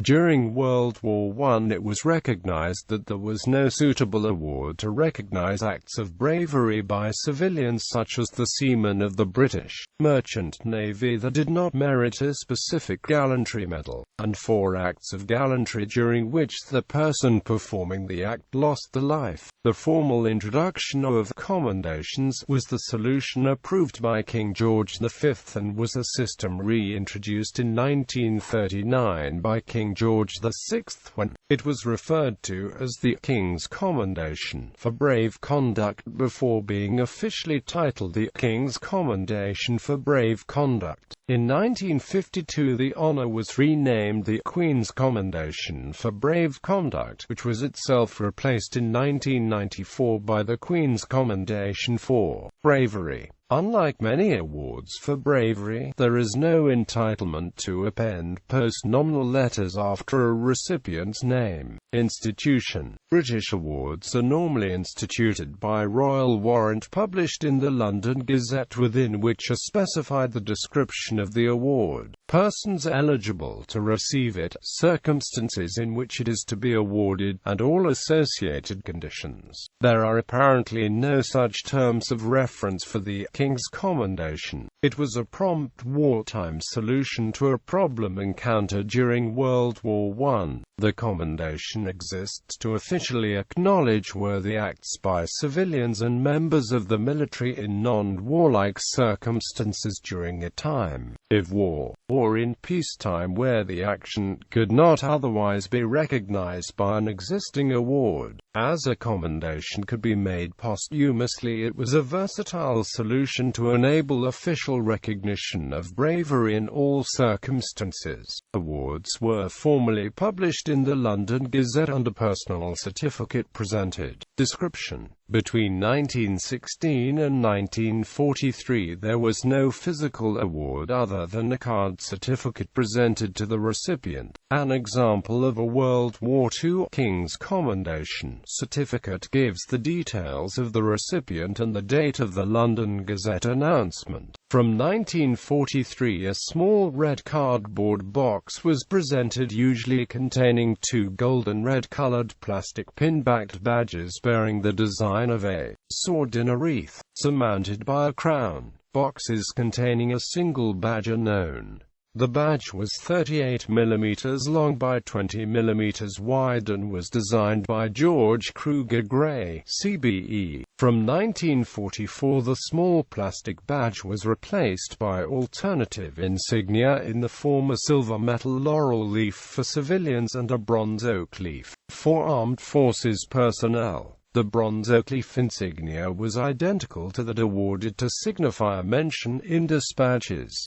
During World War I, it was recognized that there was no suitable award to recognize acts of bravery by civilians such as the seamen of the British Merchant Navy that did not merit a specific gallantry medal, and for acts of gallantry during which the person performing the act lost their life. The formal introduction of commendations was the solution approved by King George V and was a system reintroduced in 1939 by King George VI when it was referred to as the King's Commendation for Brave Conduct before being officially titled the King's Commendation for Brave Conduct. In 1952 the honour was renamed the Queen's Commendation for Brave Conduct, which was itself replaced in 1994 by the Queen's Commendation for Bravery. Unlike many awards for bravery, there is no entitlement to append post-nominal letters after a recipient's name. Institution. British awards are normally instituted by royal warrant published in the London Gazette, within which are specified the description of the award, persons eligible to receive it, circumstances in which it is to be awarded, and all associated conditions. There are apparently no such terms of reference for the King's Commendation. It was a prompt wartime solution to a problem encountered during World War I. The commendation exists to officially acknowledge worthy acts by civilians and members of the military in non-warlike circumstances during a time of war, or in peacetime where the action could not otherwise be recognized by an existing award. As a commendation could be made posthumously, it was a versatile solution to enable official recognition of bravery in all circumstances. Awards were formally published in the London Gazette under personal certificate presented. Description. Between 1916 and 1943 there was no physical award other than a card certificate presented to the recipient. An example of a World War II King's Commendation certificate gives the details of the recipient and the date of the London Gazette announcement. From 1943 a small red cardboard box was presented, usually containing two golden red-colored plastic pin-backed badges bearing the design of a sword in a wreath, surmounted by a crown. Boxes containing a single badge are known. The badge was 38 mm long by 20 mm wide and was designed by George Kruger Gray, CBE. From 1944 the small plastic badge was replaced by alternative insignia in the form a silver metal laurel leaf for civilians and a bronze oak leaf for armed forces personnel. The bronze oak leaf insignia was identical to that awarded to signify a mention in dispatches.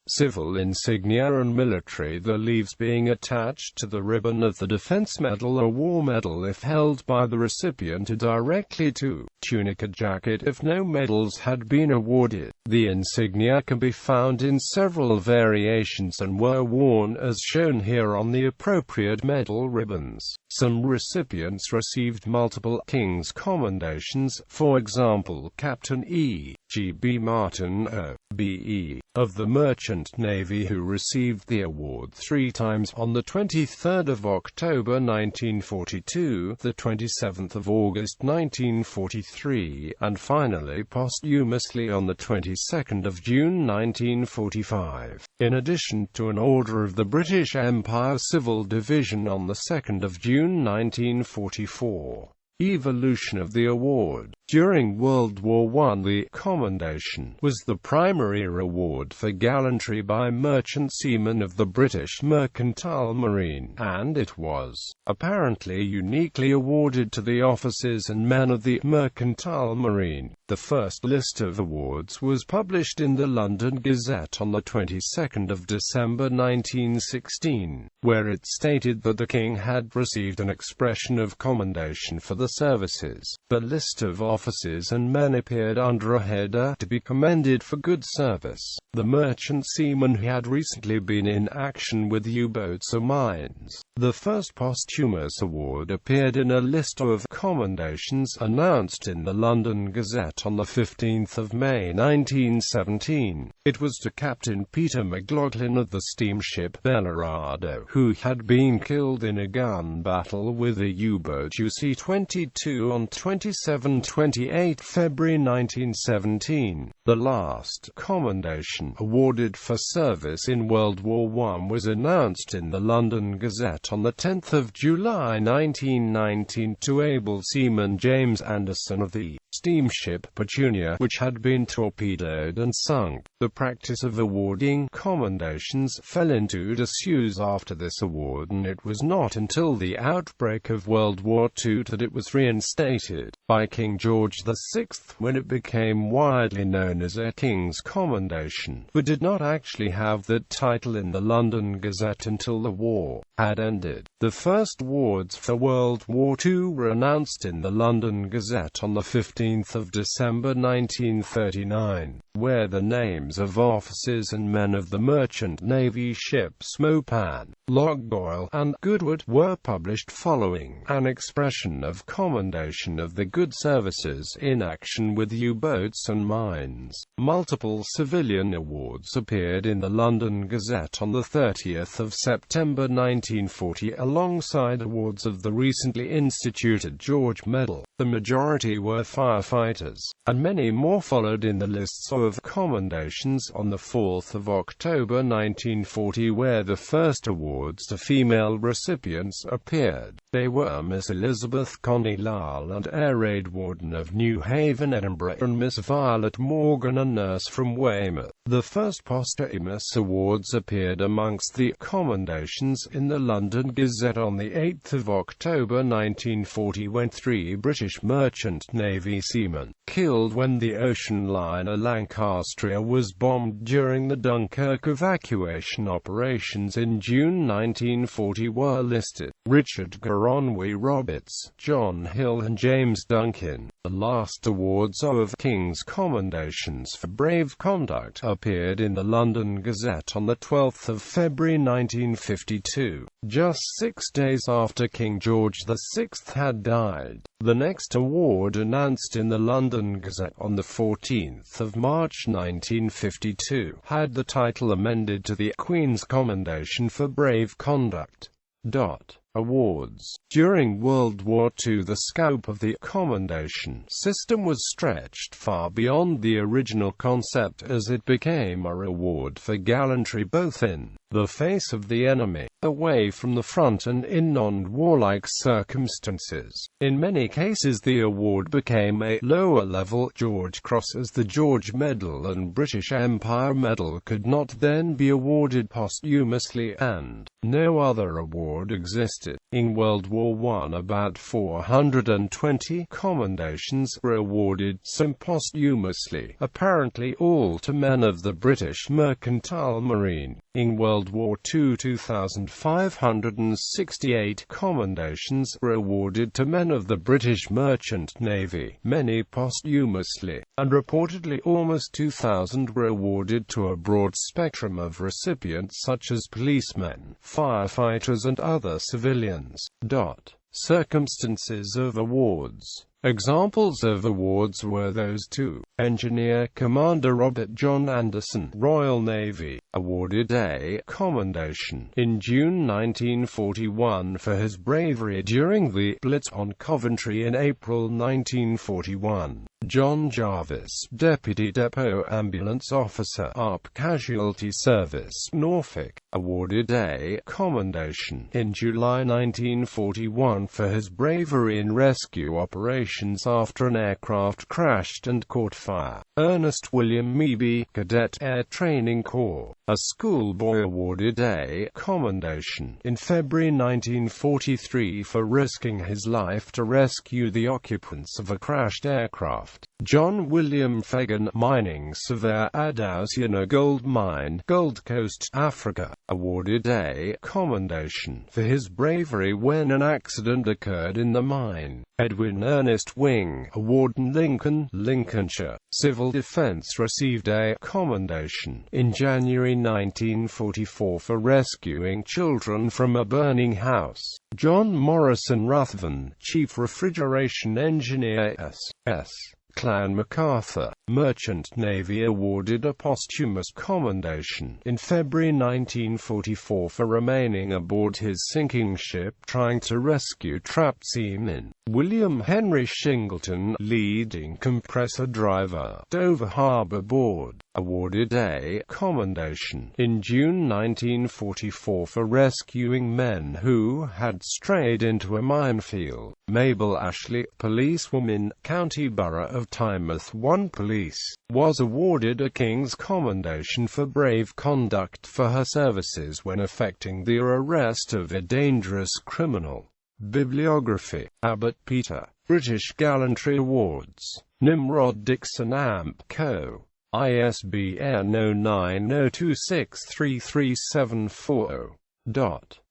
Civil insignia and military, the leaves being attached to the ribbon of the Defense Medal or War Medal if held by the recipient, or directly to tunic or jacket if no medals had been awarded. The insignia can be found in several variations and were worn as shown here on the appropriate medal ribbons. Some recipients received multiple King's Commendations, for example Captain E. G. B. Martin O.B.E. of the Merchant Navy, who received the award 3 times, on the 23rd of October 1942, the 27th of August 1943, and finally posthumously on the 22nd of June 1945. In addition to an Order of the British Empire Civil Division on the 2nd of June 1944. Evolution of the award. During World War I, the Commendation was the primary reward for gallantry by merchant seamen of the British Mercantile Marine, and it was apparently uniquely awarded to the officers and men of the Mercantile Marine. The first list of awards was published in the London Gazette on the 22nd of December 1916, where it stated that the King had received an expression of commendation for the services. The list of officers and men appeared under a header, "To be commended for good service." The merchant seamen who had recently been in action with U-boats or mines. The first posthumous award appeared in a list of commendations announced in the London Gazette Gazette on 15 May 1917. It was to Captain Peter McLaughlin of the steamship Bellarado, who had been killed in a gun battle with the U-boat UC-22 on 27–28 February 1917. The last commendation awarded for service in World War I was announced in the London Gazette on 10 July 1919 to able seaman James Anderson of the steamship Petunia, which had been torpedoed and sunk. The practice of awarding commendations fell into disuse after this award, and it was not until the outbreak of World War II that it was reinstated by King George VI, when it became widely known as a King's Commendation, but did not actually have that title in the London Gazette until the war had ended. The first awards for World War II were announced in the London Gazette on 15 December 1939, where the names of officers and men of the Merchant Navy ships Mopan, Logoil, and Goodwood were published, following an expression of commendation of the good services in action with U-boats and mines. Multiple civilian awards appeared in the London Gazette on 30 September 1940 alongside awards of the recently instituted George Medal. The majority were firefighters, and many more followed in the lists of commendations on 4 October 1940, where the first awards to female recipients appeared. They were Miss Elizabeth Connie Lyle and Air Raid Warden of New Haven, Edinburgh, and Miss Violet Morgan, a nurse from Weymouth. The first posthumous awards appeared amongst the commendations in the London Gazette on 8 October 1940, when 3 British Merchant Navy seamen, killed when the ocean liner Lancastria was bombed during the Dunkirk evacuation operations in June 1940, were listed: Richard Goronwy Roberts, John Hill and James Duncan. The last awards of King's Commendations for brave conduct appeared in the London Gazette on 12 February 1952, just 6 days after King George VI had died. The next award, announced in the London Gazette on 14 March 1952, had the title amended to the Queen's Commendation for brave conduct. Awards. During World War II, the scope of the commendation system was stretched far beyond the original concept, as it became a reward for gallantry both in the face of the enemy, away from the front, and in non-warlike circumstances. In many cases the award became a lower-level George Cross, as the George Medal and British Empire Medal could not then be awarded posthumously, and no other award existed. In World War I, about 420 commendations were awarded, some posthumously, apparently all to men of the British Mercantile Marine. In World War II, 2,568 commendations were awarded to men of the British Merchant Navy, many posthumously, and reportedly almost 2,000 were awarded to a broad spectrum of recipients such as policemen, firefighters and other civilians. Circumstances of awards. Examples of awards were those to Engineer Commander Robert John Anderson, Royal Navy, awarded a commendation in June 1941 for his bravery during the Blitz on Coventry in April 1941. John Jarvis, Deputy Depot Ambulance Officer, ARP Casualty Service, Norfolk, awarded a commendation in July 1941 for his bravery in rescue operations after an aircraft crashed and caught fire. Ernest William Meeby, Cadet Air Training Corps, a schoolboy, awarded a commendation in February 1943 for risking his life to rescue the occupants of a crashed aircraft. John William Fagan, mining surveyor at Ausiana Gold Mine, Gold Coast, Africa, awarded a commendation for his bravery when an accident occurred in the mine. Edwin Ernest Wing, a warden, Lincoln, Lincolnshire, Civil Defence, received a commendation in January 1944 for rescuing children from a burning house. John Morrison Ruthven, Chief Refrigeration Engineer, S.S. Clan MacArthur, Merchant Navy, awarded a posthumous commendation in February 1944 for remaining aboard his sinking ship trying to rescue trapped seamen. William Henry Shingleton, leading compressor driver, Dover Harbor Board, awarded a commendation in June 1944 for rescuing men who had strayed into a minefield. Mabel Ashley, policewoman, County Borough of Tynemouth 1 Police, was awarded a King's Commendation for brave conduct for her services when effecting the arrest of a dangerous criminal. Bibliography. Abbott Peter, British Gallantry Awards. Nimrod Dixon Amp Co. ISBN 0902633740.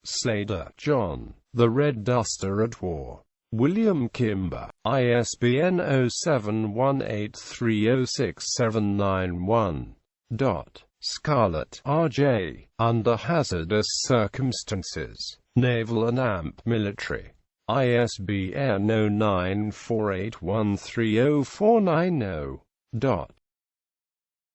Slater, John. The Red Duster at War. William Kimber, ISBN 0718306791. Scarlett, R.J., Under Hazardous Circumstances. Naval and Amp Military. ISBN 0948130490.